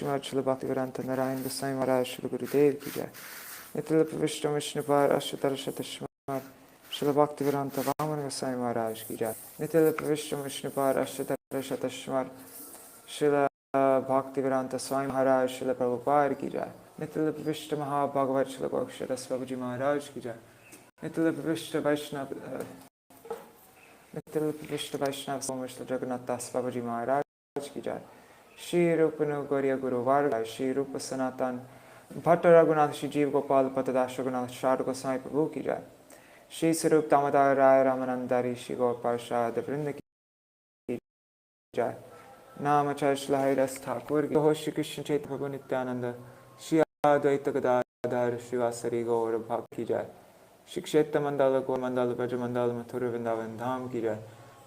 श्रीमद श्रील भक्तिवेदांत नारायण गोसाई महाराज श्री गुरुदेव की जय। नित्य विष्णु विष्णुपाद अष्टोत्तर शतश्रीमद श्रील भक्तिवेदांत वामन गोसाई महाराज की जय। नित्य विष्णु विष्णुपाद अष्टोत्तर शतश्रीमद श्रील भक्तिवेदांत स्वामी महाराज श्रील प्रभुपाद की जय। नित्य विष्णु महाभागवत श्रील गोक्षरस बाबूजी महाराज की जय। नित्य विष्णु वैष्णव सोम श्री जगन्नाथ दास बाबूजी महाराज की जय। श्री रूप गौरिया गुरुवार श्री रूप सनातन भट्ट रघुनाथ श्री जीव गोपाल पतदास रघुनाथ शारद गोसाई प्रभु की जय। श्री स्वरूप दामोदर राय रामानंदारी श्री गौर पार्षद वृंद की जय। नाम चैश्लहरि रस ठाकुर की श्री कृष्ण चैतन्य प्रभु नित्यानंद श्री अद्वैत गदाधर श्रीवासरी गौर भक्त की जय। श्री क्षेत्र मंडल गौर मंडल ब्रज मंडल मथुर वृंदावन धाम की जय।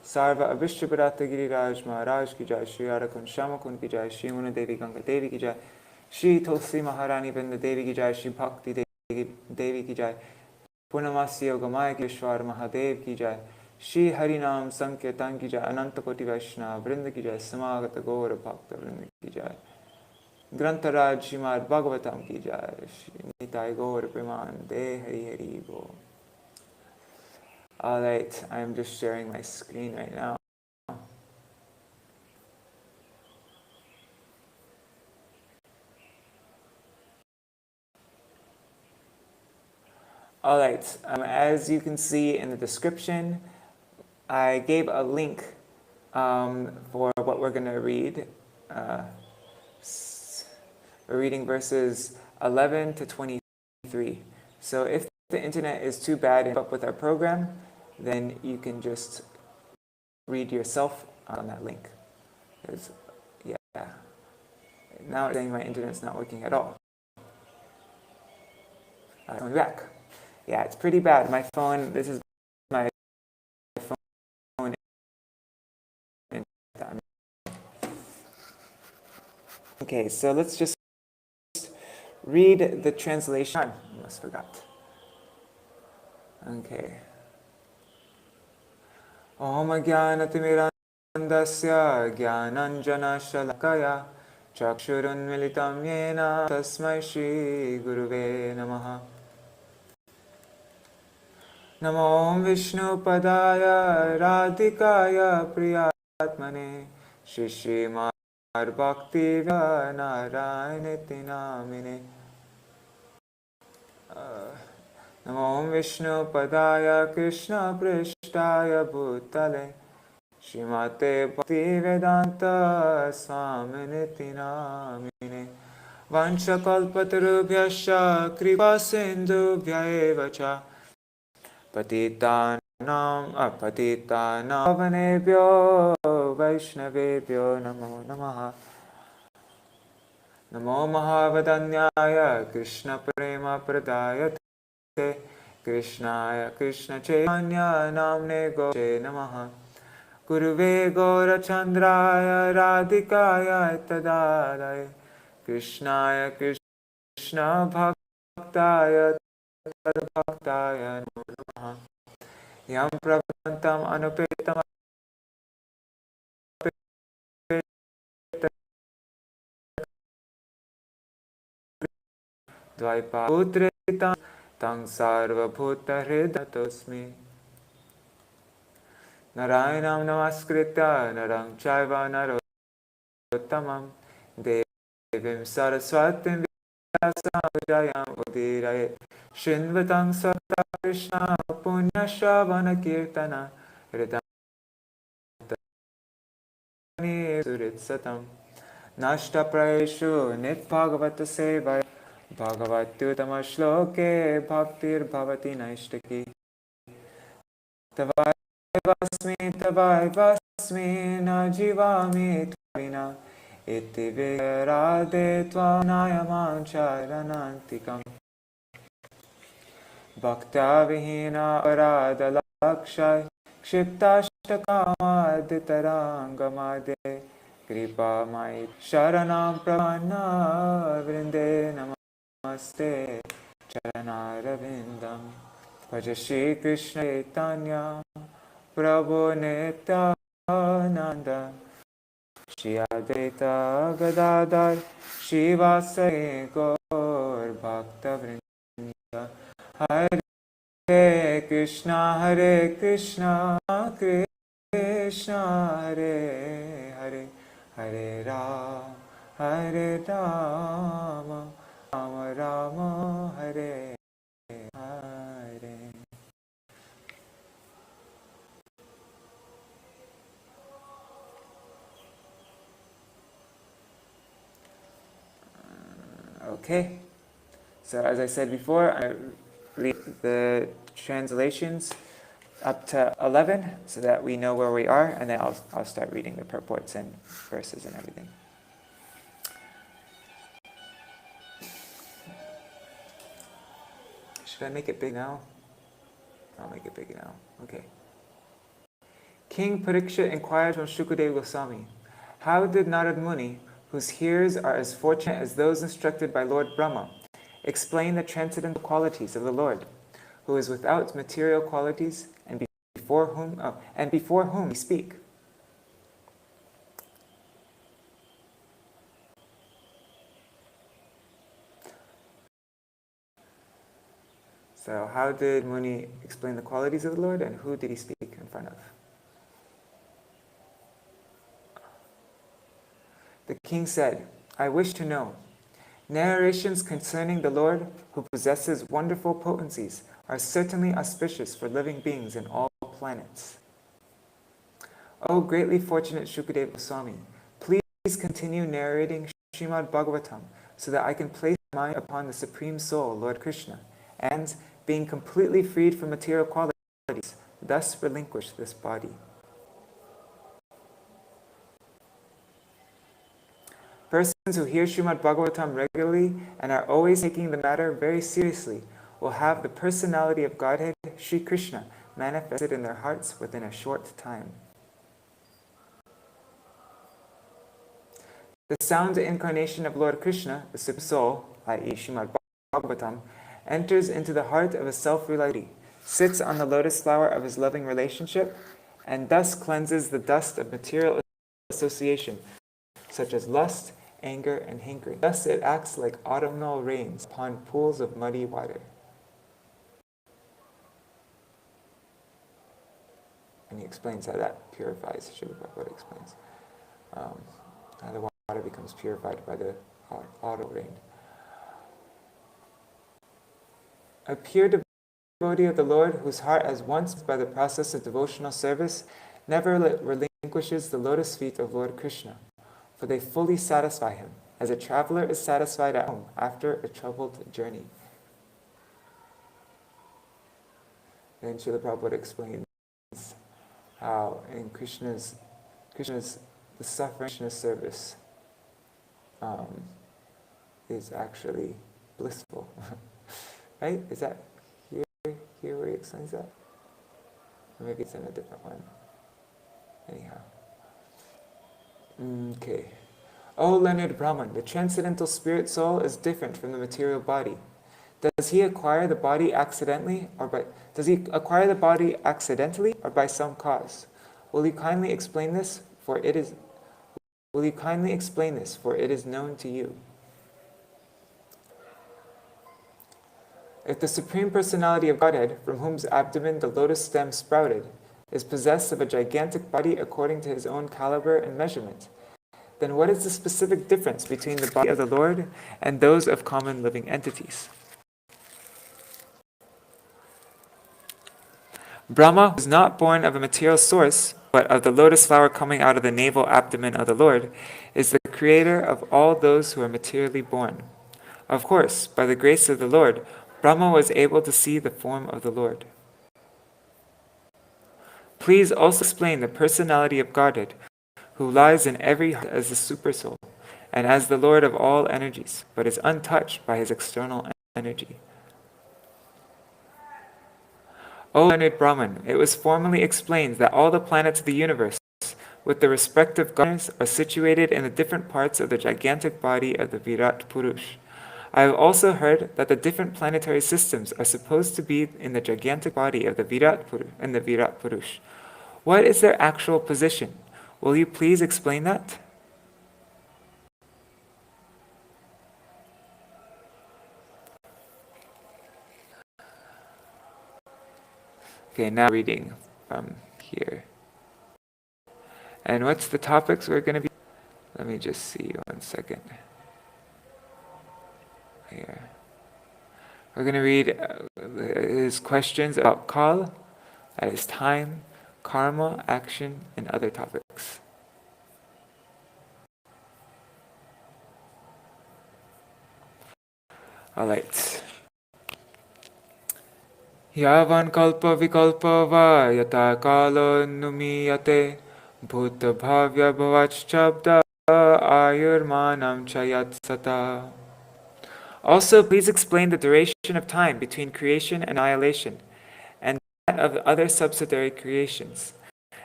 सर्व अभिष्ट पदार्थ गिरिराज महाराज की जय। श्री राधाकुंड श्यामकुंड की जय। श्री मुनि देवी गंगा देवी की जय। श्री तुलसी महारानी वृंद देवी की जय। श्री भक्ति देवी की जय। पूर्णमासी योगमायेश्वर महादेव की जय। श्री हरिनाम संकीर्तन की जय। अनंत कोटि वैष्णव वृंद की जय। समागत गौर भक्त वृंद की जय। ग्रंथराज श्रीमद् भागवतम की जय। श्री निताय गौर प्रेमानंदे हरि हरि बोल। All right, I'm just sharing my screen right now. All right, as you can see in the description, I gave a link for what we're going to read. We're reading verses 11 to 23. So if the internet is too bad and keep up with our program, then you can just read yourself on that link. Yeah, now it's saying my internet's not working at all. Coming back. Yeah, it's pretty bad. My phone, this is my phone. Okay, so let's just read the translation. I almost forgot. Okay. Om Jnanatimirandasya Jnananjana Shalakaya Chakshurunmilitam Yena Tasmai Shri Guruve Namaha. Namo Vishnu Padaya Radhikaya Priyatmane Shri Srimad Bhakti Narayaniti Namine. Namo Vishnu Padaya Krishna Prishtaya Bhutale Srimate Bhakti Vedanta Swaminiti Namine. Vancha kalpatarubhyascha kripa sindhubhya eva cha patitanam pavanebhyo vaishnavebhyo namo namaha. Namo Mahavadanyaya Krishna Prema Pradayate Krishnaya Krishna Chaitanya Namne Goche Namaha. Guruve Gaurachandraya Radhikaya Tadadaya Krishnaya Krishna Bhaktaya Tadbhaktaya Namaha. Yam Prabhantam Anupetam Dvaipaputritam Tang Sarva Bhuta Hridatosmi. Narayanam Namaskritya Narang Chaiva Narottamam Devim Saraswatim Vyasam Jayam Udirayet Shinvatang Sata Krishna Punya Shavana Kirtana Hridam Surit Satam Nashta Praeshu Nit Bhagavata Sevaya Bhagavatyutama Shloke Bhaktir Bhavati Naishtaki Tavai Vasmi Na Jivami Tvina Iti Virade Tvanayam Charanantikam Bhakta Vihina Arada Lakshai Kshiptashtakama Ditarangamade Kripa Mai Sharanam Pravana Vrinde Namaste Charanaravindam. Bhaja Shri Krishna Chaitanya Prabhu Nityananda Shri Advaita Gadadhar Shivasari Gaur Bhakta Vrinda. Hare Krishna Krishna Hare Hare, Hare Rama Rama Rama Hare Hare. Okay, so as I said before, I read the translations up to 11 so that we know where we are, and then I'll start reading the purports and verses and everything. Should I make it big now? I'll make it big now. Okay. King Parikshit inquired from Shukadeva Goswami, how did Narad Muni, whose hearers are as fortunate as those instructed by Lord Brahma, explain the transcendental qualities of the Lord, who is without material qualities and before whom we speak? So how did Muni explain the qualities of the Lord, and who did he speak in front of? The king said, I wish to know. Narrations concerning the Lord, who possesses wonderful potencies, are certainly auspicious for living beings in all planets. O greatly fortunate Shukadeva Goswami, please continue narrating Srimad Bhagavatam so that I can place my mind upon the Supreme Soul, Lord Krishna, and, being completely freed from material qualities, thus relinquish this body. Persons who hear Srimad Bhagavatam regularly and are always taking the matter very seriously will have the personality of Godhead, Sri Krishna, manifested in their hearts within a short time. The sound incarnation of Lord Krishna, the Supreme Soul, i.e. Srimad Bhagavatam, enters into the heart of a self-realized, sits on the lotus flower of his loving relationship, and thus cleanses the dust of material association, such as lust, anger, and hankering. Thus it acts like autumnal rains upon pools of muddy water. And he explains how that purifies. Srila Prabhupada explains how the water becomes purified by the autumnal rain. A pure devotee of the Lord, whose heart has once, by the process of devotional service, never relinquishes the lotus feet of Lord Krishna, for they fully satisfy him, as a traveler is satisfied at home after a troubled journey. Then Srila Prabhupada explains how in Krishna's the suffering Krishna's service is actually blissful. Right? Is that here where he explains that? Or maybe it's in a different one. Anyhow. Okay. O learned Brahman, the transcendental spirit soul is different from the material body. Does he acquire the body accidentally or by some cause? Will you kindly explain this, for it is known to you? If the Supreme Personality of Godhead, from whose abdomen the lotus stem sprouted, is possessed of a gigantic body according to his own caliber and measurement, then what is the specific difference between the body of the Lord and those of common living entities? Brahma, who is not born of a material source, but of the lotus flower coming out of the navel abdomen of the Lord, is the creator of all those who are materially born. Of course, by the grace of the Lord, Brahma was able to see the form of the Lord. Please also explain the personality of Godhead, who lies in every heart as the Supersoul, and as the Lord of all energies, but is untouched by his external energy. O learned Brahman, it was formally explained that all the planets of the universe, with their respective governors, are situated in the different parts of the gigantic body of the Virat Purush. I have also heard that the different planetary systems are supposed to be in the gigantic body of the Virat Purush. What is their actual position? Will you please explain that? Okay, now reading from here. And what's the topics we're going to be? Let me just see 1 second. Here. We're going to read his questions about kal, that is time, karma, action, and other topics. Alright. Yavan kalpa vikalpa va yata kalo numiyate bhuta bhavya bhavach chabda ayurmanam chayat sata. Also, please explain the duration of time between creation and annihilation, and that of other subsidiary creations,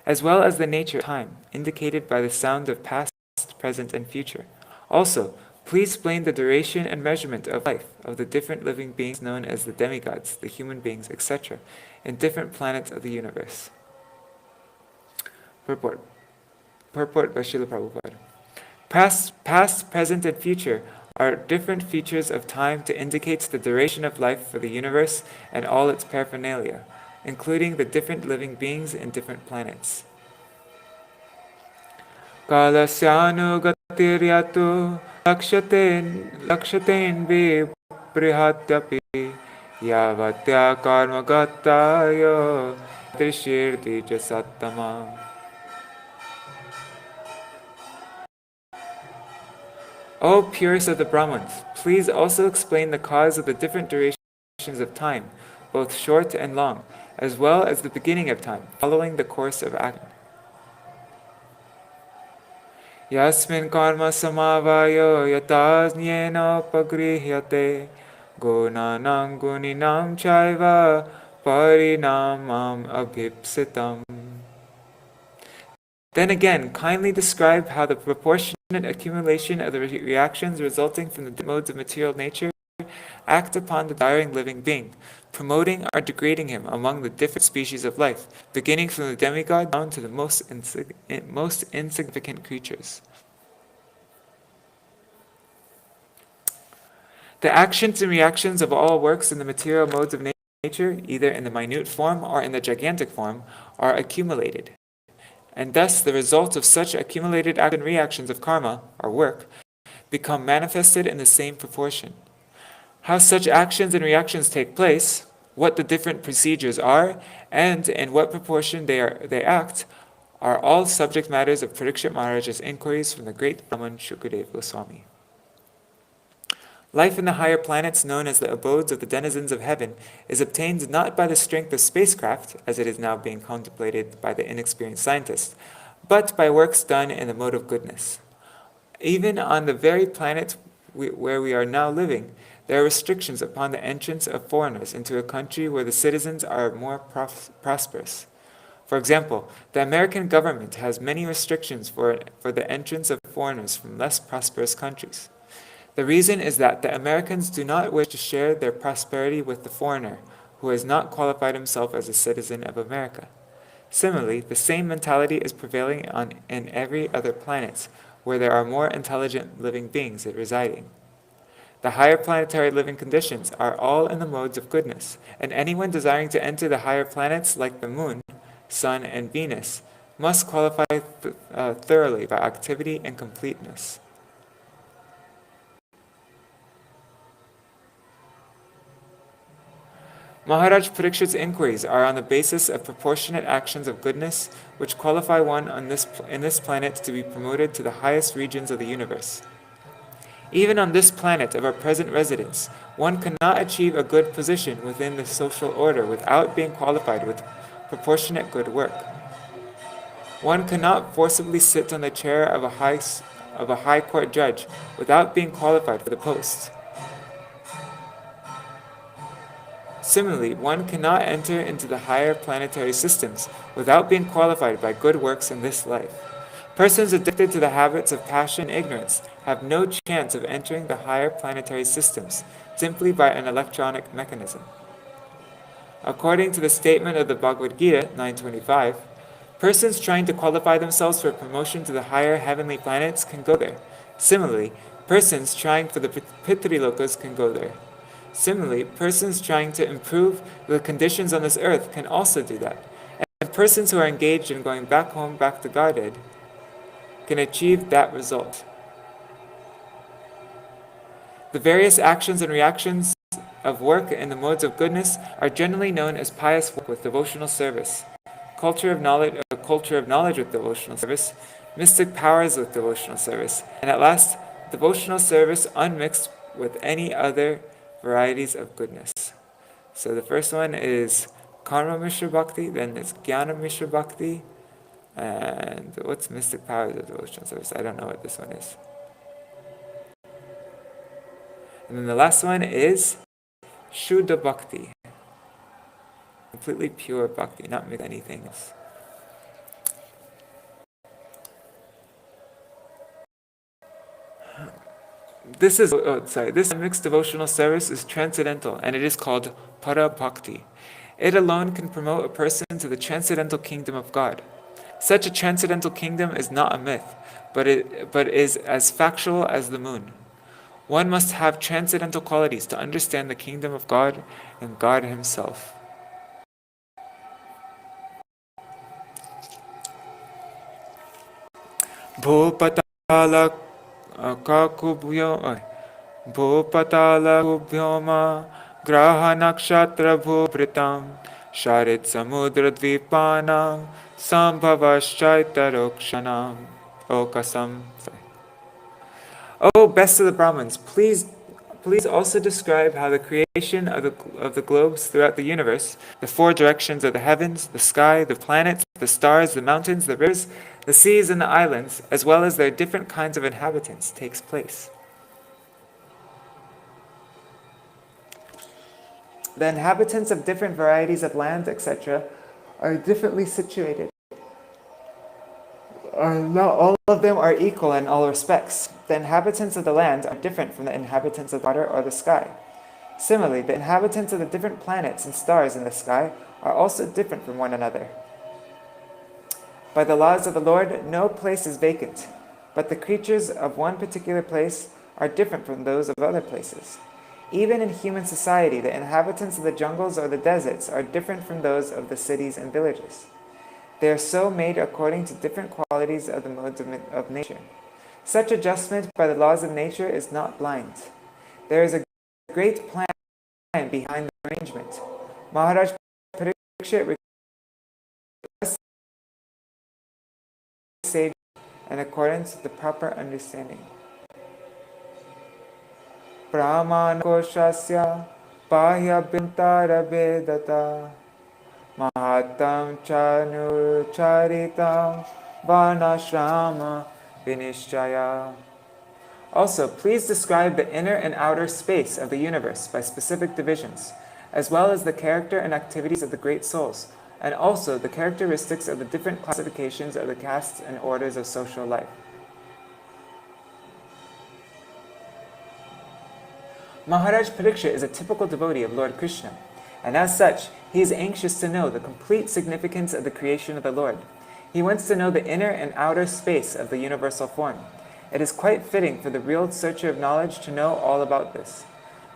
as well as the nature of time, indicated by the sound of past, present, and future. Also, please explain the duration and measurement of life of the different living beings known as the demigods, the human beings, etc., in different planets of the universe. Purport by Srila Prabhupada. Past, present, and future are different features of time to indicate the duration of life for the universe and all its paraphernalia, including the different living beings in different planets. Kalasyanu lakshaten viprihatyapi yavatya karma gattayo trishirti jasattama. O purest of the Brahmins, please also explain the cause of the different durations of time, both short and long, as well as the beginning of time, following the course of action. Yasmin karma samavayo yatasnyena pagrihyate gunanam guninam chaiva parinamam abhipsitam. Then again, kindly describe how the proportionate accumulation of the reactions resulting from the modes of material nature act upon the desiring living being, promoting or degrading him among the different species of life, beginning from the demigod down to the most insignificant creatures. The actions and reactions of all works in the material modes of nature, either in the minute form or in the gigantic form, are accumulated. And thus the result of such accumulated action and reactions of karma, or work, become manifested in the same proportion. How such actions and reactions take place, what the different procedures are, and in what proportion they act, are all subject matters of Parikshit Maharaj's inquiries from the great Brahman Shukadeva Goswami. Life in the higher planets, known as the abodes of the denizens of heaven, is obtained not by the strength of spacecraft, as it is now being contemplated by the inexperienced scientist, but by works done in the mode of goodness. Even on the very planet where we are now living, there are restrictions upon the entrance of foreigners into a country where the citizens are more prosperous. For example, the American government has many restrictions for the entrance of foreigners from less prosperous countries. The reason is that the Americans do not wish to share their prosperity with the foreigner who has not qualified himself as a citizen of America. Similarly, the same mentality is prevailing in every other planet where there are more intelligent living beings residing. The higher planetary living conditions are all in the modes of goodness, and anyone desiring to enter the higher planets like the moon, sun, and Venus must qualify thoroughly by activity and completeness. Maharaj Parikshit's inquiries are on the basis of proportionate actions of goodness, which qualify one in this planet to be promoted to the highest regions of the universe. Even on this planet of our present residence, one cannot achieve a good position within the social order without being qualified with proportionate good work. One cannot forcibly sit on the chair of a high court judge without being qualified for the post. Similarly, one cannot enter into the higher planetary systems without being qualified by good works in this life. Persons addicted to the habits of passion and ignorance have no chance of entering the higher planetary systems simply by an electronic mechanism. According to the statement of the Bhagavad Gita 9.25, persons trying to qualify themselves for promotion to the higher heavenly planets can go there. Similarly, persons trying for the Pitri Lokas can go there. Similarly, persons trying to improve the conditions on this earth can also do that. And persons who are engaged in going back home, back to Godhead, can achieve that result. The various actions and reactions of work in the modes of goodness are generally known as pious work with devotional service, culture of knowledge with devotional service, mystic powers with devotional service, and at last, devotional service unmixed with any other varieties of goodness. So the first one is Karma Mishra Bhakti, then it's Jnana Mishra Bhakti, and what's mystic powers of devotional service? I don't know what this one is. And then the last one is Shuddha Bhakti, completely pure Bhakti, not mixed with anything else. This mixed devotional service is transcendental, and it is called Para Bhakti. It alone can promote a person to the transcendental kingdom of God. Such a transcendental kingdom is not a myth, but is as factual as the moon. One must have transcendental qualities to understand the kingdom of God and God Himself. Bhupatala kubhyoma graha nakshatra bhubritam sharit samudra dvipanam sambhavaschaitarokshanam okasam. O best of the Brahmins, please also describe how the creation of the globes throughout the universe, the four directions of the heavens, the sky, the planets, the stars, the mountains, the rivers, the seas, and the islands, as well as their different kinds of inhabitants, takes place. The inhabitants of different varieties of land, etc., are differently situated. Not all of them are equal in all respects. The inhabitants of the land are different from the inhabitants of water or the sky. Similarly, the inhabitants of the different planets and stars in the sky are also different from one another. By the laws of the Lord, no place is vacant, but the creatures of one particular place are different from those of other places. Even in human society, the inhabitants of the jungles or the deserts are different from those of the cities and villages. They are so made according to different qualities of the modes of nature. Such adjustment by the laws of nature is not blind. There is a great plan behind the arrangement. Maharaj Parikshit requests sage in accordance with the proper understanding. Brahman koshasya bahya bintara vedata Mahatam chanu charita varnashrama vinishchaya. Also, please describe the inner and outer space of the universe by specific divisions, as well as the character and activities of the great souls, and also the characteristics of the different classifications of the castes and orders of social life. Maharaj Parikshit is a typical devotee of Lord Krishna, and as such, he is anxious to know the complete significance of the creation of the Lord. He wants to know the inner and outer space of the universal form. It is quite fitting for the real searcher of knowledge to know all about this.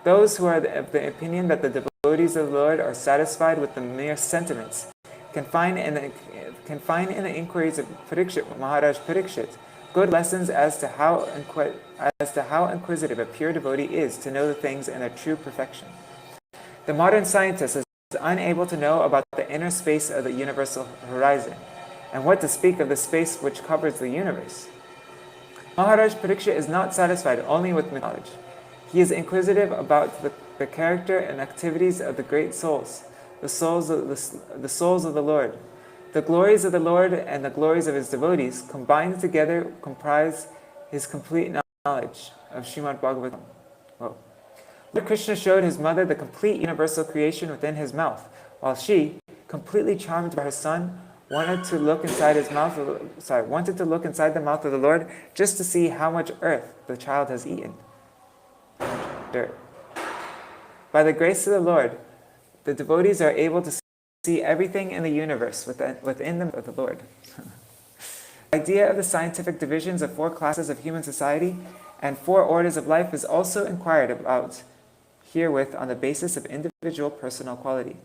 Those who are of the opinion that the devotees of the Lord are satisfied with the mere sentiments can find in the inquiries of Maharaj Parikshit good lessons as to how inquisitive a pure devotee is to know the things in their true perfection. The modern scientist is unable to know about the inner space of the universal horizon, and what to speak of the space which covers the universe. Maharaj Parikshit is not satisfied only with knowledge. He is inquisitive about the character and activities of the great souls, the souls of the Lord. The glories of the Lord and the glories of His devotees combined together comprise His complete knowledge of Srimad Bhagavatam. Whoa. Lord Krishna showed His mother the complete universal creation within His mouth, while she, completely charmed by her son, wanted to look inside the mouth of the Lord just to see how much earth the child has eaten. Dirt. By the grace of the Lord, the devotees are able to see everything in the universe within them of the Lord. The idea of the scientific divisions of 4 classes of human society and 4 orders of life is also inquired about herewith on the basis of individual personal quality.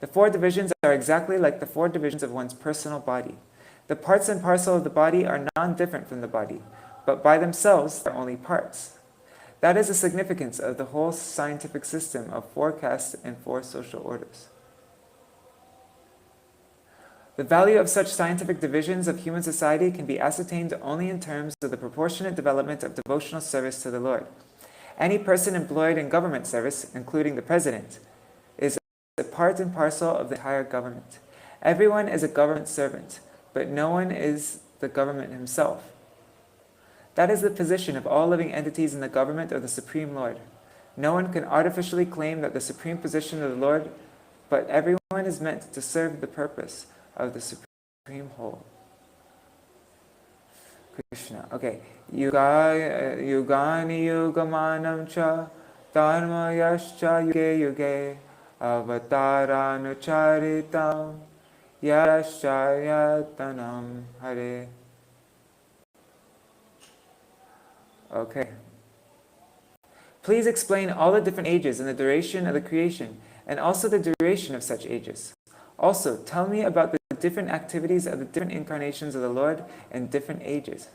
The 4 divisions are exactly like the 4 divisions of one's personal body. The parts and parcel of the body are non-different from the body, but by themselves are only parts. That is the significance of the whole scientific system of 4 castes and 4 social orders. The value of such scientific divisions of human society can be ascertained only in terms of the proportionate development of devotional service to the Lord. Any person employed in government service, including the president, is a part and parcel of the entire government. Everyone is a government servant, but no one is the government himself. That is the position of all living entities in the government of the Supreme Lord. No one can artificially claim that the supreme position of the Lord, but everyone is meant to serve the purpose of the supreme whole. Krishna. Okay. Yugani yugamanam cha dharma yascha yuge yuge avataranucharitam yaschayatanam hare. Okay. Please explain all the different ages and the duration of the creation, and also the duration of such ages. Also, tell me about the different activities of the different incarnations of the Lord in different ages.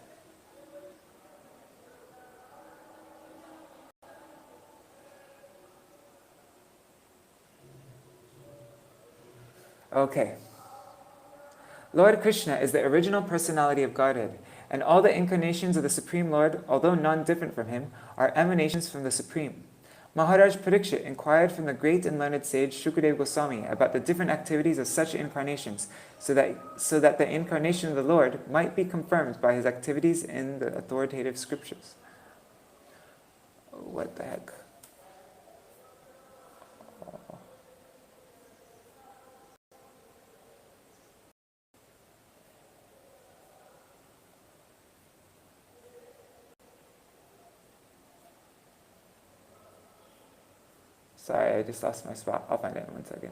Okay. Lord Krishna is the original personality of Godhead, and all the incarnations of the Supreme Lord, although non-different from him, are emanations from the Supreme. Maharaj Parikshit inquired from the great and learned sage Shukadeva Goswami about the different activities of such incarnations, so that the incarnation of the Lord might be confirmed by his activities in the authoritative scriptures. What the heck? Sorry, I just lost my spot. I'll find it in 1 second.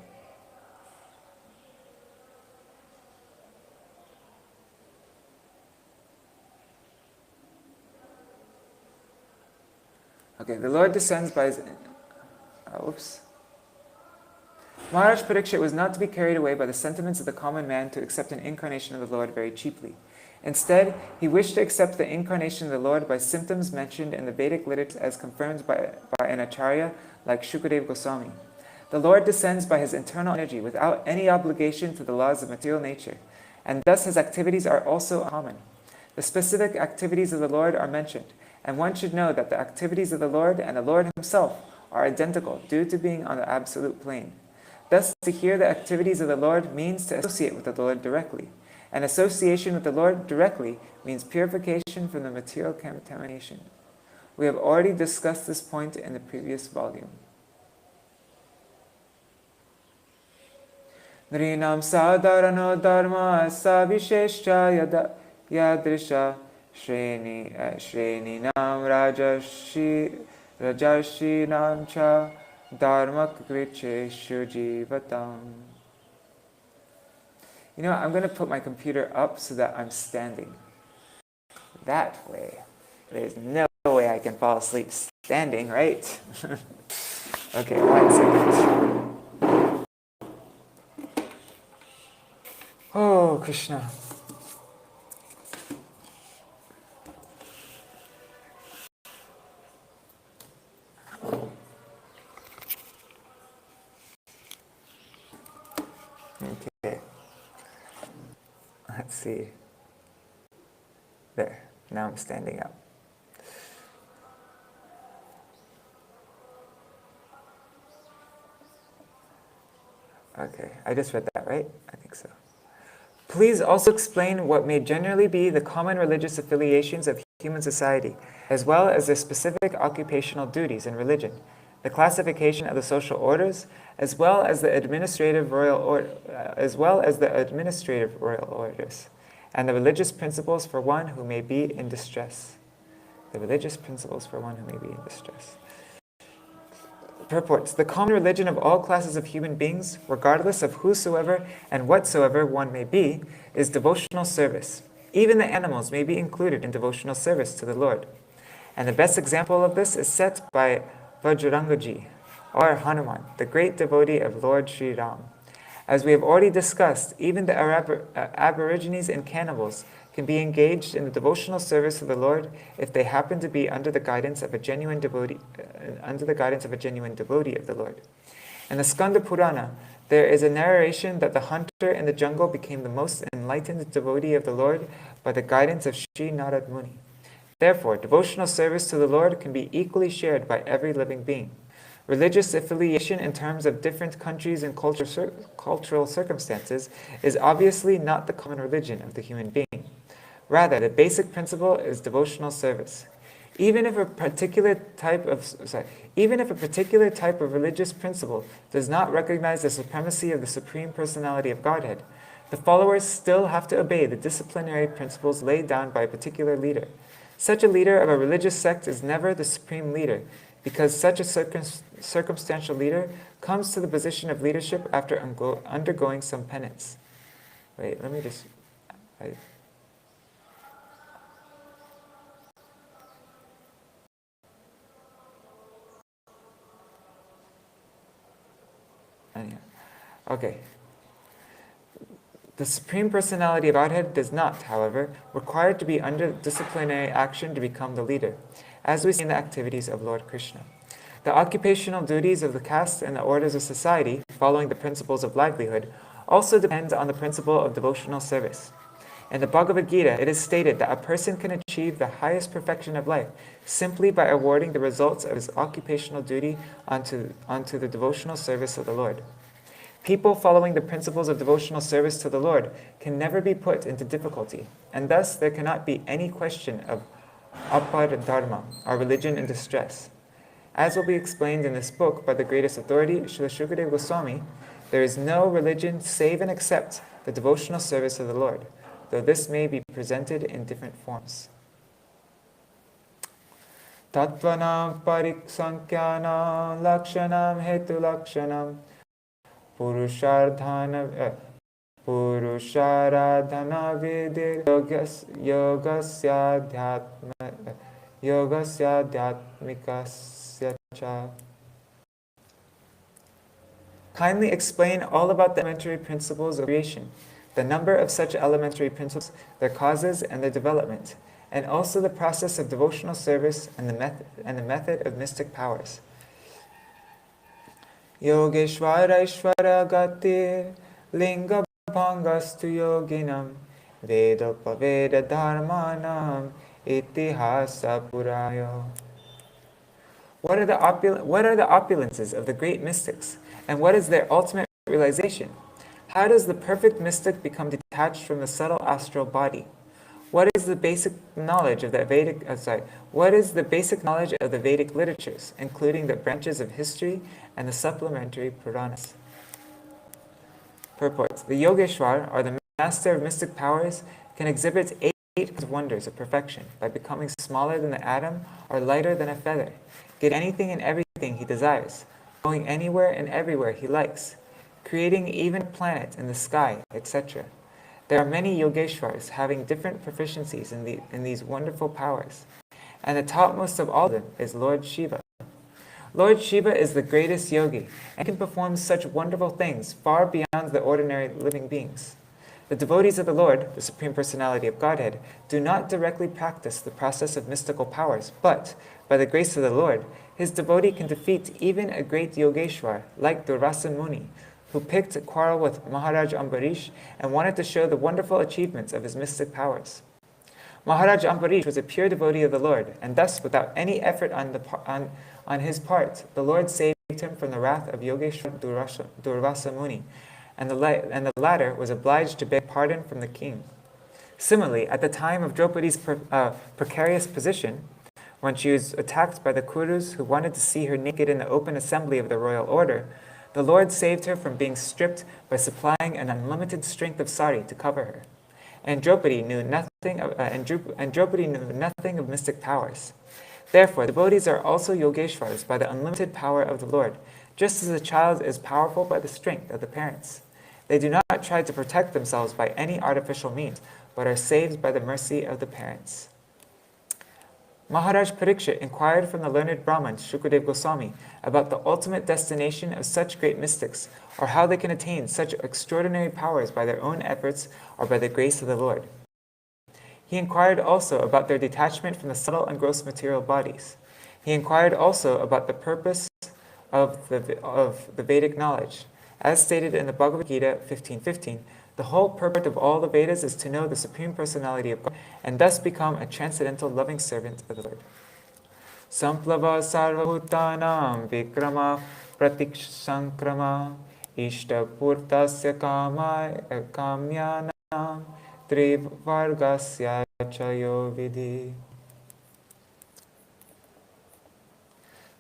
Okay, the Lord descends by his... Oops. Maharaj Parikshit was not to be carried away by the sentiments of the common man to accept an incarnation of the Lord very cheaply. Instead, he wished to accept the incarnation of the Lord by symptoms mentioned in the Vedic literature as confirmed by an acharya like Shukadeva Goswami. The Lord descends by his internal energy without any obligation to the laws of material nature, and thus his activities are also common. The specific activities of the Lord are mentioned, and one should know that the activities of the Lord and the Lord himself are identical due to being on the absolute plane. Thus, to hear the activities of the Lord means to associate with the Lord directly. And association with the Lord directly means purification from the material contamination. We have already discussed this point in the previous volume. Nrinam sadharano dharma savishesha yadrisha shreninam rajarshi cha dharma kricheshu jivatam. You know what, I'm going to put my computer up so that I'm standing. That way, there's no way I can fall asleep standing, right? Okay, 1 second. Oh, Krishna. Okay. Let's see. There. Now I'm standing up. Okay. I just read that, right? I think so. Please also explain what may generally be the common religious affiliations of human society, as well as their specific occupational duties in religion, the classification of the social orders, as well as the administrative royal orders, and the religious principles for one who may be in distress. The religious principles for one who may be in distress. Purports: the common religion of all classes of human beings, regardless of whosoever and whatsoever one may be, is devotional service. Even the animals may be included in devotional service to the Lord. And the best example of this is set by Vajrangaji or Hanuman, the great devotee of Lord Sri Ram. As we have already discussed, even the aborigines and cannibals can be engaged in the devotional service of the Lord if they happen to be under the guidance of a genuine devotee, of the Lord. In the Skanda Purana, there is a narration that the hunter in the jungle became the most enlightened devotee of the Lord by the guidance of Sri Narad Muni. Therefore, devotional service to the Lord can be equally shared by every living being. Religious affiliation in terms of different countries and cultural circumstances is obviously not the common religion of the human being. Rather, the basic principle is devotional service. Even if a particular type of religious principle does not recognize the supremacy of the Supreme Personality of Godhead, the followers still have to obey the disciplinary principles laid down by a particular leader. Such a leader of a religious sect is never the supreme leader, because such a circumstantial leader comes to the position of leadership after undergoing some penance. Wait, let me just... Okay. The Supreme Personality of Godhead does not, however, require to be under disciplinary action to become the leader, as we see in the activities of Lord Krishna. The occupational duties of the caste and the orders of society, following the principles of livelihood, also depend on the principle of devotional service. In the Bhagavad Gita, it is stated that a person can achieve the highest perfection of life simply by awarding the results of his occupational duty onto the devotional service of the Lord. People following the principles of devotional service to the Lord can never be put into difficulty, and thus there cannot be any question of apar dharma, or religion in distress. As will be explained in this book by the greatest authority, Srila Shukadeva Goswami, there is no religion save and except the devotional service of the Lord, though this may be presented in different forms. Tattvanam pariksankyanam lakshanam hetu lakshanam Purusharadhana vidir yogasya dhyatmikasya cha. Kindly explain all about the elementary principles of creation, the number of such elementary principles, their causes and their development, and also the process of devotional service and the method of mystic powers. Yogeshvara Ishvara Gatir Linga Bhangastu Yoginam Vedopaveda Dharmanam Itihasa Purayo. What are the opulences of the great mystics, and what is their ultimate realization? How does the perfect mystic become detached from the subtle astral body? What is the basic knowledge of the Vedic literatures, including the branches of history and the supplementary Puranas? Purport. The Yogeshwar, or the master of mystic powers, can exhibit eight wonders of perfection by becoming smaller than the atom or lighter than a feather, get anything and everything he desires, going anywhere and everywhere he likes, creating even a planet in the sky, etc. There are many Yogeshwars having different proficiencies in these wonderful powers, and the topmost of all of them is Lord Shiva. Lord Shiva is the greatest yogi and can perform such wonderful things far beyond the ordinary living beings. The devotees of the Lord, the Supreme Personality of Godhead, do not directly practice the process of mystical powers, but, by the grace of the Lord, his devotee can defeat even a great Yogeshwar like Durvasa Muni, who picked a quarrel with Maharaj Ambarish and wanted to show the wonderful achievements of his mystic powers. Maharaj Ambarish was a pure devotee of the Lord, and thus, without any effort on his part, the Lord saved him from the wrath of Yogeshwar Durvasa Muni, and the latter was obliged to beg pardon from the king. Similarly, at the time of Draupadi's precarious position, when she was attacked by the Kurus who wanted to see her naked in the open assembly of the royal order, the Lord saved her from being stripped by supplying an unlimited strength of sari to cover her. And Draupadi knew nothing of mystic powers. Therefore, devotees are also Yogeshwars by the unlimited power of the Lord, just as a child is powerful by the strength of the parents. They do not try to protect themselves by any artificial means, but are saved by the mercy of the parents. Maharaj Parikshit inquired from the learned Brahman Shukadev Goswami about the ultimate destination of such great mystics, or how they can attain such extraordinary powers by their own efforts or by the grace of the Lord. He inquired also about their detachment from the subtle and gross material bodies. He inquired also about the purpose of the Vedic knowledge. As stated in the Bhagavad Gita 15:15, the whole purpose of all the Vedas is to know the Supreme Personality of God and thus become a transcendental loving servant of the Lord. Samplava sarvabhutanam vikrama pratiksankrama ishtapurtasya kamyanam trivargasya chayo vidhi.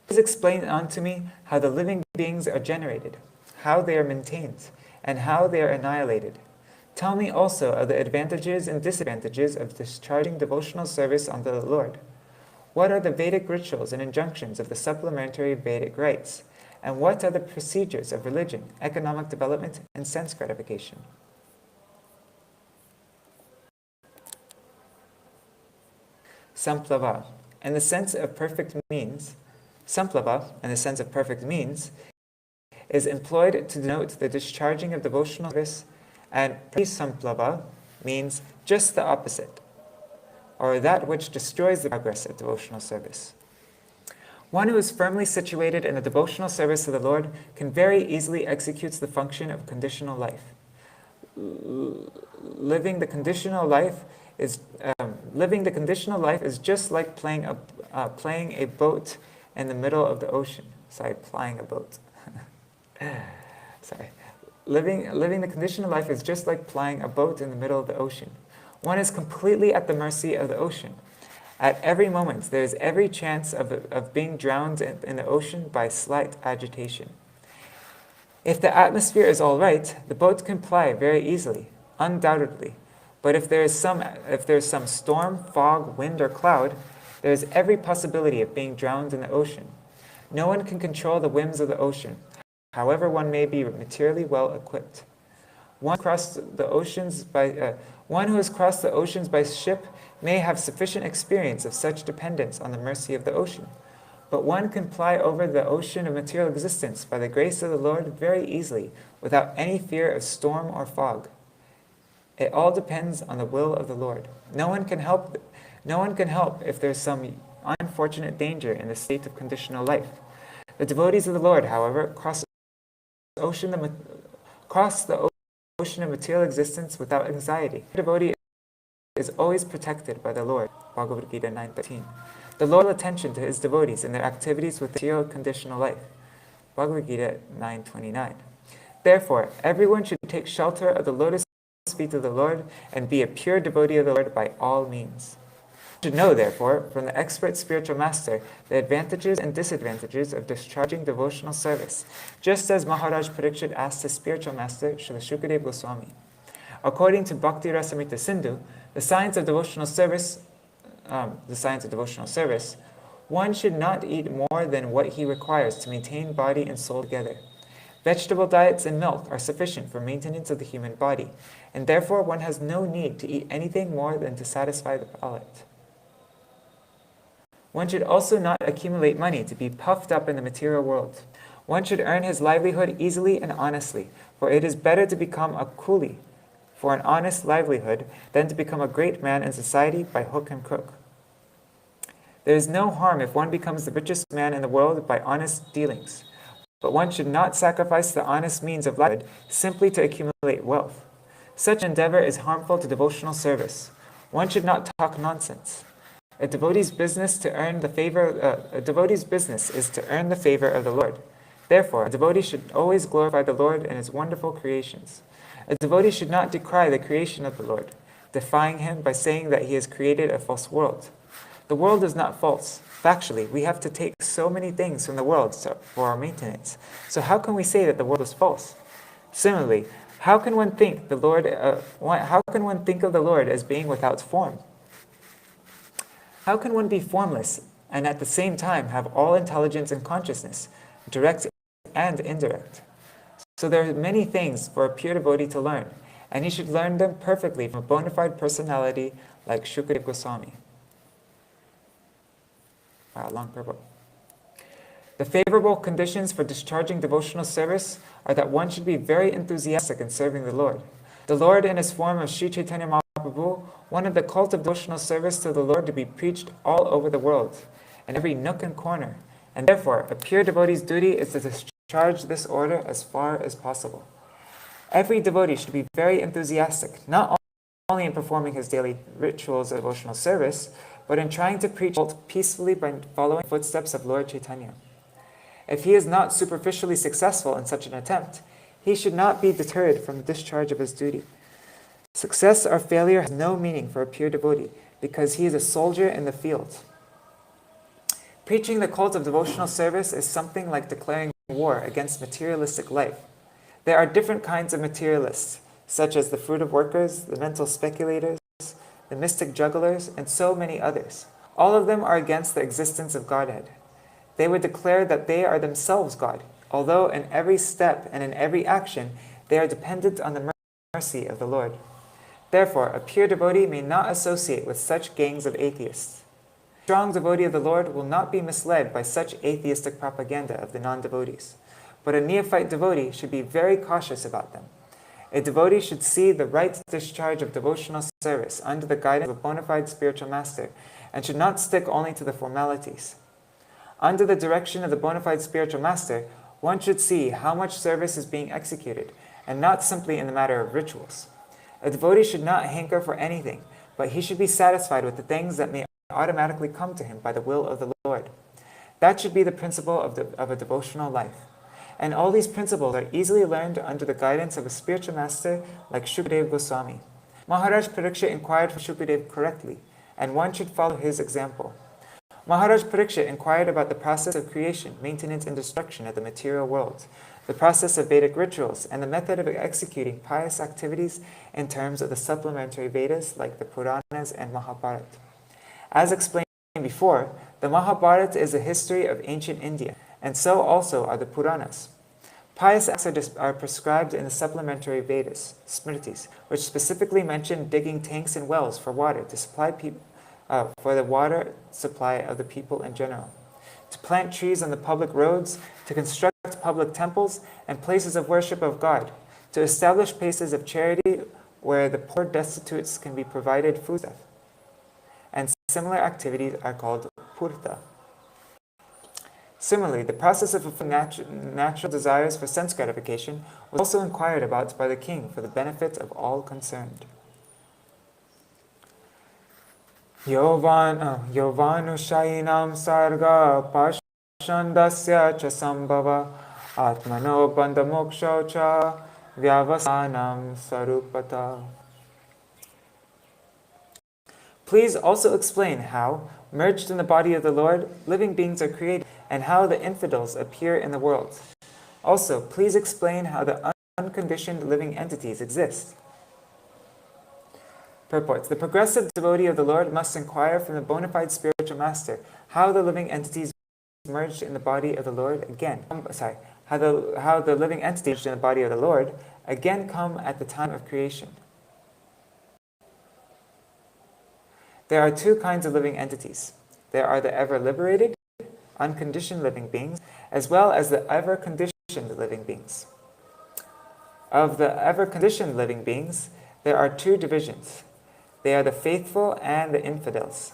Please explain unto me how the living beings are generated, how they are maintained, and how they are annihilated. Tell me also of the advantages and disadvantages of discharging devotional service unto the Lord. What are the Vedic rituals and injunctions of the supplementary Vedic rites? And what are the procedures of religion, economic development, and sense gratification? Samplava, in the sense of perfect means, Samplava, in the sense of perfect means, is employed to denote the discharging of devotional service, and Samplava means just the opposite, or that which destroys the progress of devotional service. One who is firmly situated in the devotional service of the Lord can very easily execute the function of conditional life. Living the conditional life is just like playing a boat in the middle of the ocean. Plying a boat. Living the conditional life is just like plying a boat in the middle of the ocean. One is completely at the mercy of the ocean. At every moment, there is every chance of being drowned in the ocean by slight agitation. If the atmosphere is all right, the boat can ply very easily, undoubtedly. But if there is some storm, fog, wind, or cloud, there is every possibility of being drowned in the ocean. No one can control the whims of the ocean, however one may be materially well equipped. One who has crossed the oceans by ship may have sufficient experience of such dependence on the mercy of the ocean. But one can ply over the ocean of material existence by the grace of the Lord very easily, without any fear of storm or fog. It all depends on the will of the Lord. No one can help if there is some unfortunate danger in the state of conditional life. The devotees of the Lord, however, cross the ocean of material existence without anxiety. The devotee is always protected by the Lord. Bhagavad Gita 9:13. The Lord will attention to his devotees in their activities with material conditional life. Bhagavad Gita 9:29. Therefore, everyone should take shelter of the lotus feet of the Lord and be a pure devotee of the Lord by all means. You should know, therefore, from the expert spiritual master, the advantages and disadvantages of discharging devotional service, just as Maharaj Parikshit asked his spiritual master, Srila Shukadev Goswami. According to Bhakti Rasamrita Sindhu, the science of devotional service, one should not eat more than what he requires to maintain body and soul together. Vegetable diets and milk are sufficient for maintenance of the human body, and therefore one has no need to eat anything more than to satisfy the palate. One should also not accumulate money to be puffed up in the material world. One should earn his livelihood easily and honestly, for it is better to become a coolie for an honest livelihood than to become a great man in society by hook and crook. There is no harm if one becomes the richest man in the world by honest dealings, but one should not sacrifice the honest means of livelihood simply to accumulate wealth. Such endeavor is harmful to devotional service. One should not talk nonsense. A devotee's business is to earn the favor of the Lord. Therefore, a devotee should always glorify the Lord and his wonderful creations. A devotee should not decry the creation of the Lord, defying him by saying that he has created a false world. The world is not false. Factually, we have to take so many things from the world for our maintenance. So how can we say that the world is false? Similarly, how can one think of the Lord as being without form? How can one be formless and at the same time have all intelligence and consciousness, direct and indirect? So there are many things for a pure devotee to learn, and he should learn them perfectly from a bona fide personality like Shukadev Goswami. long purport. The favorable conditions for discharging devotional service are that one should be very enthusiastic in serving the Lord. The Lord, in his form of Sri Chaitanya Mahaprabhu, wanted the cult of devotional service to the Lord to be preached all over the world, in every nook and corner, and therefore a pure devotee's duty is to discharge this order as far as possible. Every devotee should be very enthusiastic, not only in performing his daily rituals of devotional service, but in trying to preach peacefully by following the footsteps of Lord Chaitanya. If he is not superficially successful in such an attempt, he should not be deterred from the discharge of his duty. Success or failure has no meaning for a pure devotee, because he is a soldier in the field. Preaching the cult of devotional service is something like declaring war against materialistic life. There are different kinds of materialists, such as the fruitive workers, the mental speculators, the mystic jugglers, and so many others. All of them are against the existence of Godhead. They would declare that they are themselves God, although in every step and in every action they are dependent on the mercy of the Lord. Therefore, a pure devotee may not associate with such gangs of atheists. A strong devotee of the Lord will not be misled by such atheistic propaganda of the non-devotees, but a neophyte devotee should be very cautious about them. A devotee should see the right discharge of devotional service under the guidance of a bona fide spiritual master, and should not stick only to the formalities. Under the direction of the bona fide spiritual master, one should see how much service is being executed, and not simply in the matter of rituals. A devotee should not hanker for anything, but he should be satisfied with the things that may automatically come to him by the will of the Lord. That should be the principle of a devotional life. And all these principles are easily learned under the guidance of a spiritual master like Shukadeva Goswami. Maharaj Parikshit inquired from Shukadeva correctly, and one should follow his example. Maharaj Parikshit inquired about the process of creation, maintenance, and destruction of the material world, the process of Vedic rituals, and the method of executing pious activities in terms of the supplementary Vedas like the Puranas and Mahabharata. As explained before, the Mahabharata is a history of ancient India, and so also are the Puranas. Pious acts are prescribed in the supplementary Vedas, Smritis, which specifically mention digging tanks and wells for water to supply for the water supply of the people in general, to plant trees on the public roads, to construct public temples and places of worship of God, to establish places of charity where the poor destitutes can be provided food. And similar activities are called purta. Similarly, the process of fulfilling natural desires for sense gratification was also inquired about by the king for the benefit of all concerned. Yovanushayinam sarga pashandasya cha sambhava atmano bandhamoksha cha vyavasanam sarupata. Please also explain how, merged in the body of the Lord, living beings are created, and how the infidels appear in the world. Also, please explain how the unconditioned living entities exist. Purports. The progressive devotee of the Lord must inquire from the bona fide spiritual master how the living entities merged in the body of the Lord how the living entities in the body of the Lord again come at the time of creation. There are two kinds of living entities. There are the ever-liberated, unconditioned living beings, as well as the ever-conditioned living beings. Of the ever-conditioned living beings, there are two divisions. They are the faithful and the infidels.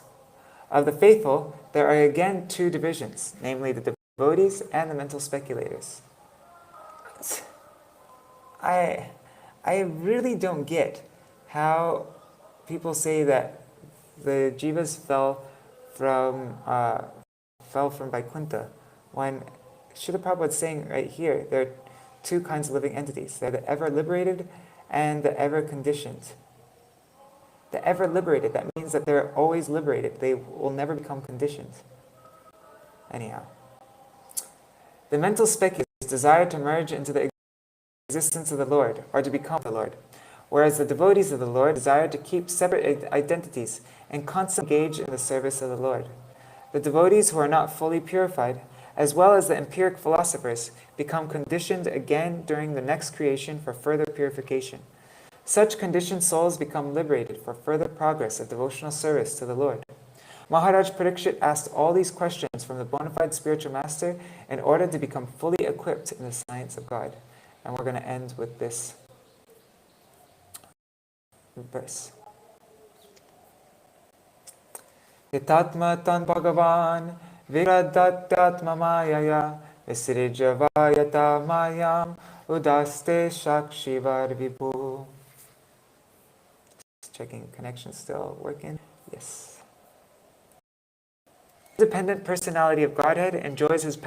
Of the faithful, there are again two divisions, namely the devotees and the mental speculators. I really don't get how people say that the jivas fell from Vaikuntha, when Srila Prabhupada is saying right here, there are two kinds of living entities. They're the ever-liberated and the ever-conditioned. The ever-liberated, that means that they're always liberated. They will never become conditioned. Anyhow. The mental speculators desire to merge into the existence of the Lord, or to become the Lord, whereas the devotees of the Lord desire to keep separate identities and constantly engage in the service of the Lord. The devotees who are not fully purified, as well as the empiric philosophers, become conditioned again during the next creation for further purification. Such conditioned souls become liberated for further progress of devotional service to the Lord. Maharaj Parikshit asked all these questions from the bona fide spiritual master in order to become fully equipped in the science of God. And we're going to end with this verse. Hitatma tan Bhagavan Viradatyatma Mayaya Visrijavayata Mayam Udaste Shakshivar Vibhu. Checking connection still working. Yes. Independent personality of Godhead enjoys his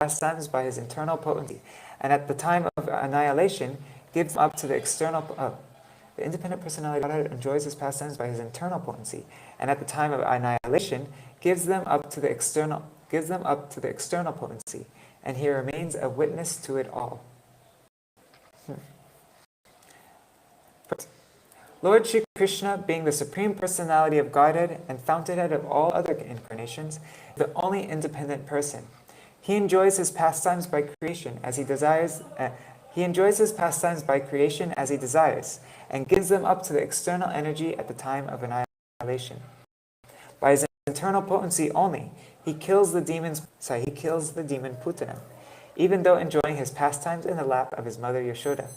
pastimes by his internal potency, and at the time of annihilation gives them up to the external. The independent personality of Godhead enjoys his pastimes by his internal potency, and at the time of annihilation gives them up to the external potency, and he remains a witness to it all. Lord Shri Krishna, being the Supreme Personality of Godhead and fountainhead of all other incarnations, is the only independent person. He enjoys his pastimes by creation as he desires. And gives them up to the external energy at the time of annihilation. By his internal potency only, he kills the demon Putana, even though enjoying his pastimes in the lap of his mother Yashoda.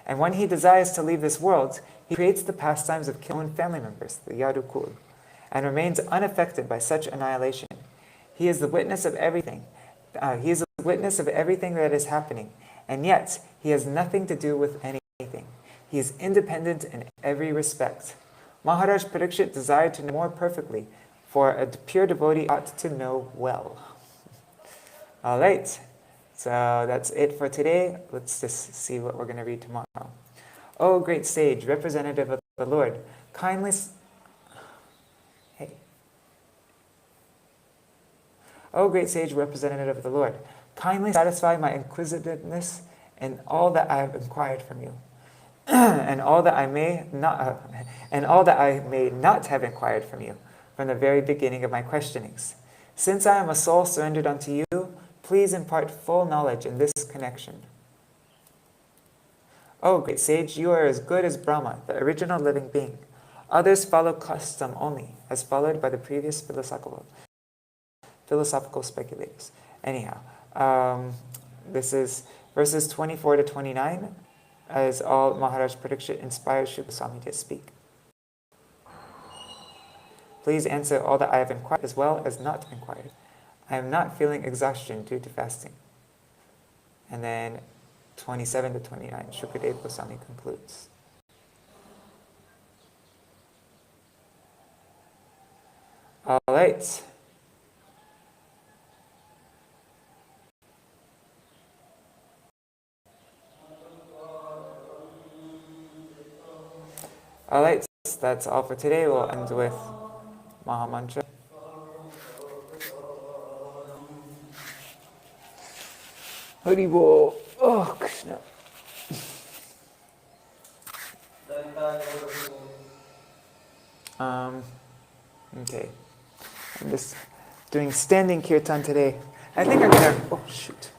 And when he desires to leave this world, he creates the pastimes of killing family members, the Yadukul, and remains unaffected by such annihilation. He is the witness of everything. He is the witness of everything that is happening, and yet he has nothing to do with anything. He is independent in every respect. Maharaj Parikshit desired to know more perfectly, for a pure devotee ought to know well. All right. So that's it for today. Let's just see what we're going to read tomorrow. O great sage, representative of the Lord, kindly... O great sage, representative of the Lord, kindly satisfy my inquisitiveness in all that I have inquired from you, and all that I may not have inquired from you from the very beginning of my questionings. Since I am a soul surrendered unto you, please impart full knowledge in this connection. O great sage, you are as good as Brahma, the original living being. Others follow custom only, as followed by the previous philosophical speculators. Anyhow, this is verses 24 to 29, as all Maharaj Parikshit inspires Shri Goswami to speak. Please answer all that I have inquired as well as not inquired. I am not feeling exhaustion due to fasting. And then 27 to 29, Shukadeva Goswami concludes. All right. All right, that's all for today. We'll end with Mahamantra. Haribol. Oh, Krishna. Okay. I'm just doing standing kirtan today. I think I'm gonna... Oh, shoot.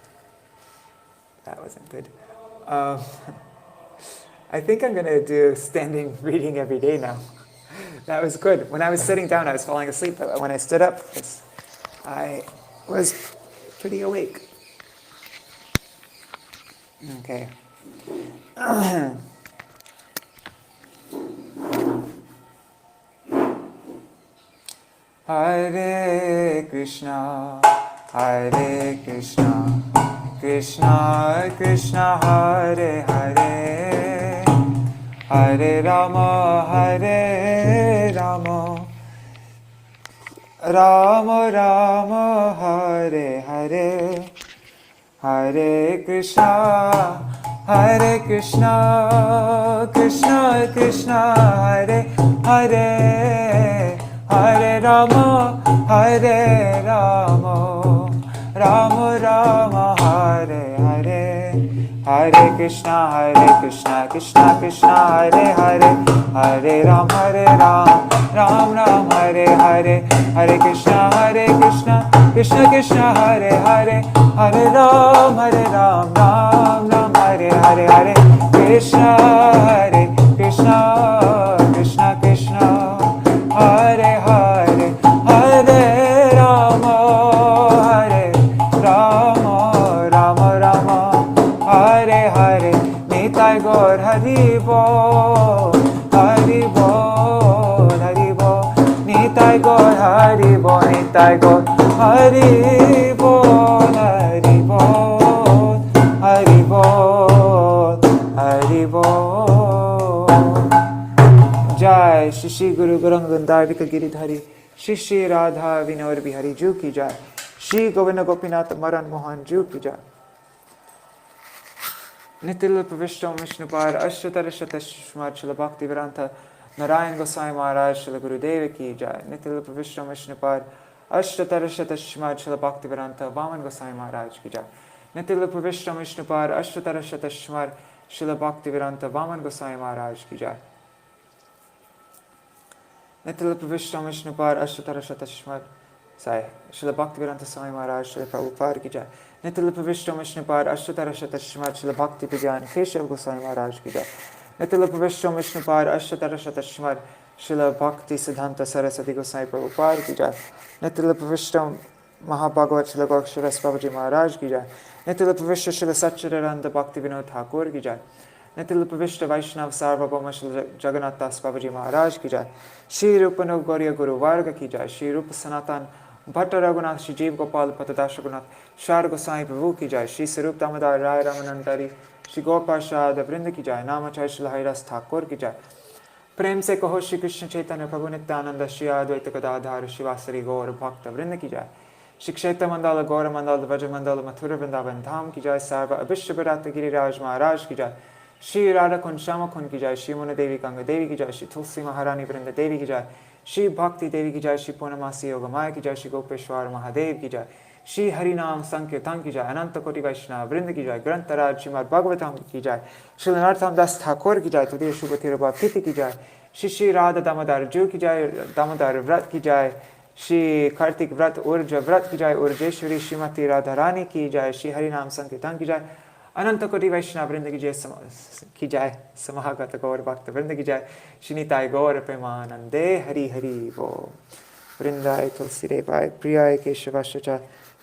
That wasn't good. I think I'm going to do standing reading every day now. That was good. When I was sitting down, I was falling asleep, but when I stood up, I was pretty awake. Okay. Hare Krishna, Hare Krishna, Krishna Krishna, Hare Hare, Hare Rama, Hare Rama, Rama Rama, Hare Hare, Hare Krishna, Hare Krishna, Krishna Krishna, Hare Hare, Hare Rama, Hare Rama, Rama Rama, Hare Hare, Hare Krishna, Krishna Krishna, Hare Hare, Hare Ram, Ram Ram, Hare Hare, Hare Krishna, Krishna Krishna, Hare Hare, Hare Ram, Ram Ram, Hare Hare, Hare Krishna, Krishna Krishna, Hare Hare, Gaur Hari Bol, Hari Bol, Hari Bol. Nitai Gaur Hari Bol, Nitai Gaur Hari Bol, Hari Bol, Hari Bol, Hari Bol. Jai Shri Shri Guru Gauranga Dharvika Giridhari Shri Shri Radha Vinod Bihari Ju ki jai. Shri Govinda Gopinath Maran Mohan Ju ki jai. Nitil Pravishtam Vishnupad Ashtatara Shatashmar Srila Bhakti Vedanta Narayan Gosai Maharaj Srila Gurudeva ki jai. Nitil Pravishtam Vishnupad Ashtatara Shatashmar Srila Bhakti Vedanta Vaman Gosai Maharaj ki jai. Nitil Pravishtam Vishnupad Ashtatara Shatashmar Srila Bhakti Vedanta Vaman Gosai Maharaj ki jai. Nitil Pravishtam Vishnupad Ashtatara Shatashmar Srila Bhakti Vedanta Swami Maharaj Srila Prabhupada ki jai. Nitil Pravishtam Vishnupad Ashtatara Shatashmar Srila Bhakti Vigyan Keshav Goswami Maharaj ki jai. Nitil Pravishtam Vishnupad Ashtatara Shatashmar Srila Bhakti Siddhanta Saraswati Goswami Prabhupada ki jai. Nitil Pravishtam Mahabhagavat Srila Goksharas Babaji Maharaj ki jai. Nitil Pravishtam Srila Satchidananda Bhakti Vinod Thakur ki jai. Nitil Pravishtam Vaishnav Sarvabhauma Srila Jagannath Das Babaji Maharaj ki jai. Shri Rupano Gauriya Guru Varga ki jai. Shri Rupa Sanatan Bhatta Raghunath Shri Jeev Gopal Patadash Raghunath Shar Gosai Prabhu ki jai. Shri Sarup Damodar Rai Ramanandari Shri Gopal Shada Vrinda ki jai. Namachai Shri Haridas Thakur ki jai. प्रेम से कहो श्री कृष्ण चैतन्य प्रभु नित्यानंद श्री अद्वैत गदाधर शिवासरी गौर भक्त वृंद की जाय. श्री क्षेत्र मंडल गौर मंडल व्रज मंडल मथुरा वृंदावन धाम की जाय. सर्व अविश्व विराट गिरिराज महाराज की जाय. श्री राधा कुंड श्याम कुंड की जाय. श्री मुन देवी गंगा देवी की जाय. श्री तुलसी महारानी वृंद देवी की जाय. श्री भक्ति देवी की जाय. श्री पूर्णमासी योग माया की जाय. श्री गोपेश्वर महादेव की जाय. श्री हरिनाम संकीर्तन की जाय. अनंत कोटि वैष्णव वृंद की जाय. ग्रंथराज श्रीमद् भागवतम की जाय. श्री नरोत्तम दास ठाकुर की जाय. तुदीय शुभतिर प्रीति की जाय. श्री श्री राधा दामोदर जू की जाय. दामोदर व्रत की जाय. श्री कार्तिक व्रत ऊर्ज व्रत की जाय. ऊर्जेश्वरी श्रीमती राधा रानी की जाय. श्री हरिनाम संकीर्तन की जाय. अनंत कोटि वैष्णव वृंद की जाय. समागत गौर भक्त वृंद की जाय. श्री निताय गौर प्रेमानंदे हरि हरि बोल. वृंदाय तुलसी देवाय प्रियाय केशवाश्च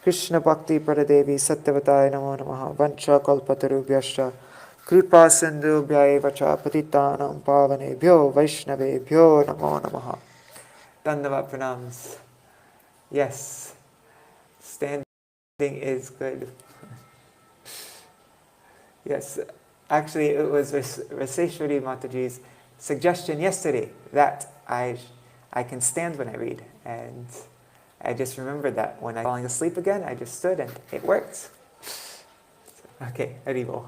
कृष्ण भक्ति परदेवी सत्यवताय नमो नमः. वंशा कल्पतरुभ्यश्च कृपा सिन्धुभ्यैव च पतितानां पावनेभ्यो वैष्णवेभ्यो नमो नमः. Dandava pranams. Yes, standing is good. Yes, actually it was Raseshwari Mataji's suggestion yesterday that I can stand when I read, and I just remembered that when I'm falling asleep again, I just stood and it worked. Okay, Haribol.